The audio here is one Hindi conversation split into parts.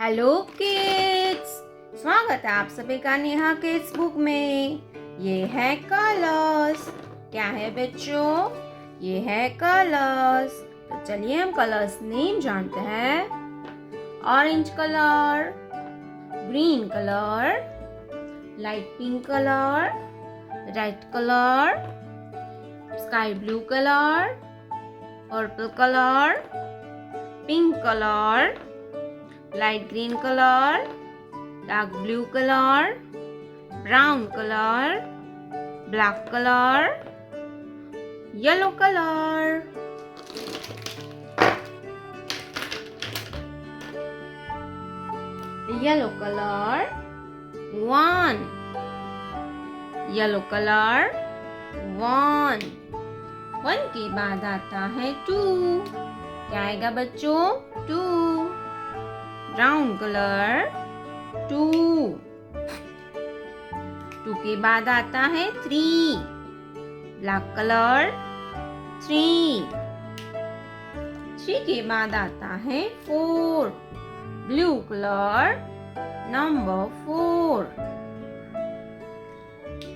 हेलो किड्स, स्वागत है आप सभी का नेहा किड्स बुक में। ये है कलर्स। क्या है बच्चों? ये है कलर्स। तो चलिए हम कलर्स नेम जानते हैं। Orange colour, green colour, light pink colour, red colour, sky blue colour, purple colour, pink colour, light green color, dark blue color, brown color, black color, yellow color. Yellow color 1, yellow color 1. 1 के बाद आता है 2. क्या आएगा बच्चों? 2. Brown colour 2. 2 के बाद आता है 3. Black colour 3. 3 के बाद आता है 4. Blue colour number 4.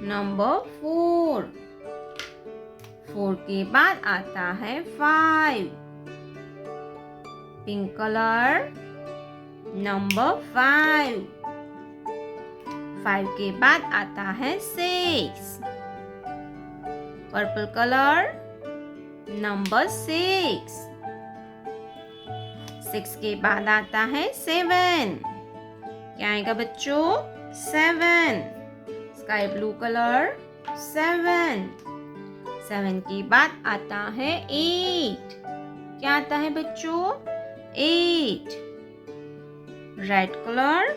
नंबर 4. 4 के बाद आता है 5. Pink colour number 5. 5 के बाद आता है 6. Purple colour number 6. 6 के बाद आता है 7. क्या आएगा बच्चों? 7. Sky blue colour 7. 7 के बाद आता है 8. क्या आता है बच्चों? 8. Red colour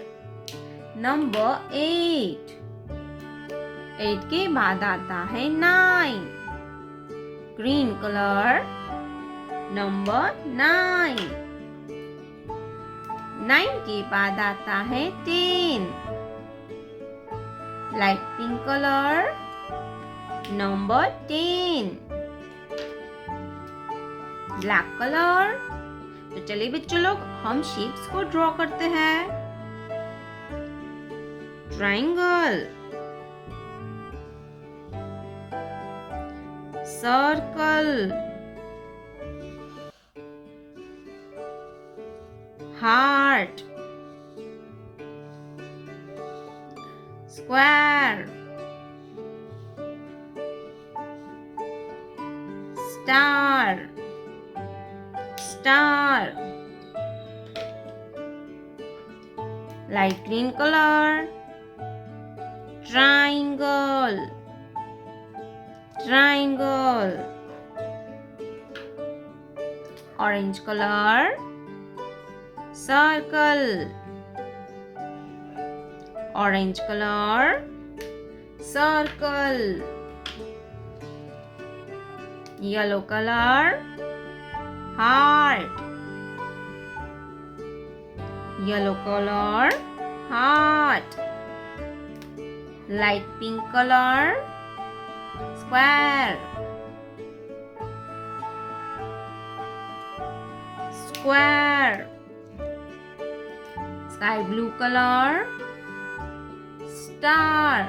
number 8. 8 के बाद आता है 9. Green colour number 9. 9 के बाद आता है 10. Light pink colour number 10. Black colour. तो चलिए बच्चों लोग हम शेप्स को ड्रॉ करते हैं। Triangle, circle, heart, square, star, star, light green colour, triangle, triangle, orange colour, circle, orange colour, circle, yellow colour, heart, yellow color, heart, light pink color, square, square, sky blue color, star,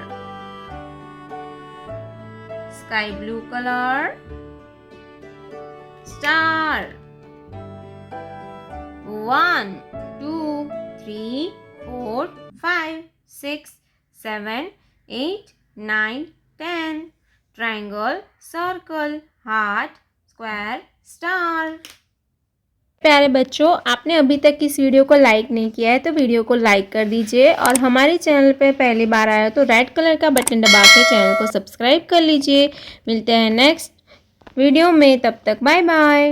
sky blue color, star. 1, 2, 3, 4, 5, 6, 7, 8, 9, 10. Triangle, circle, heart, square, star. प्यारे बच्चों, आपने अभी तक इस वीडियो को लाइक नहीं किया है तो वीडियो को लाइक कर दीजिए और हमारे चैनल पे पहली बार आया तो रेड कलर का बटन दबा के चैनल को सब्सक्राइब कर लीजिए। मिलते हैं नेक्स्ट वीडियो में, तब तक बाय बाय।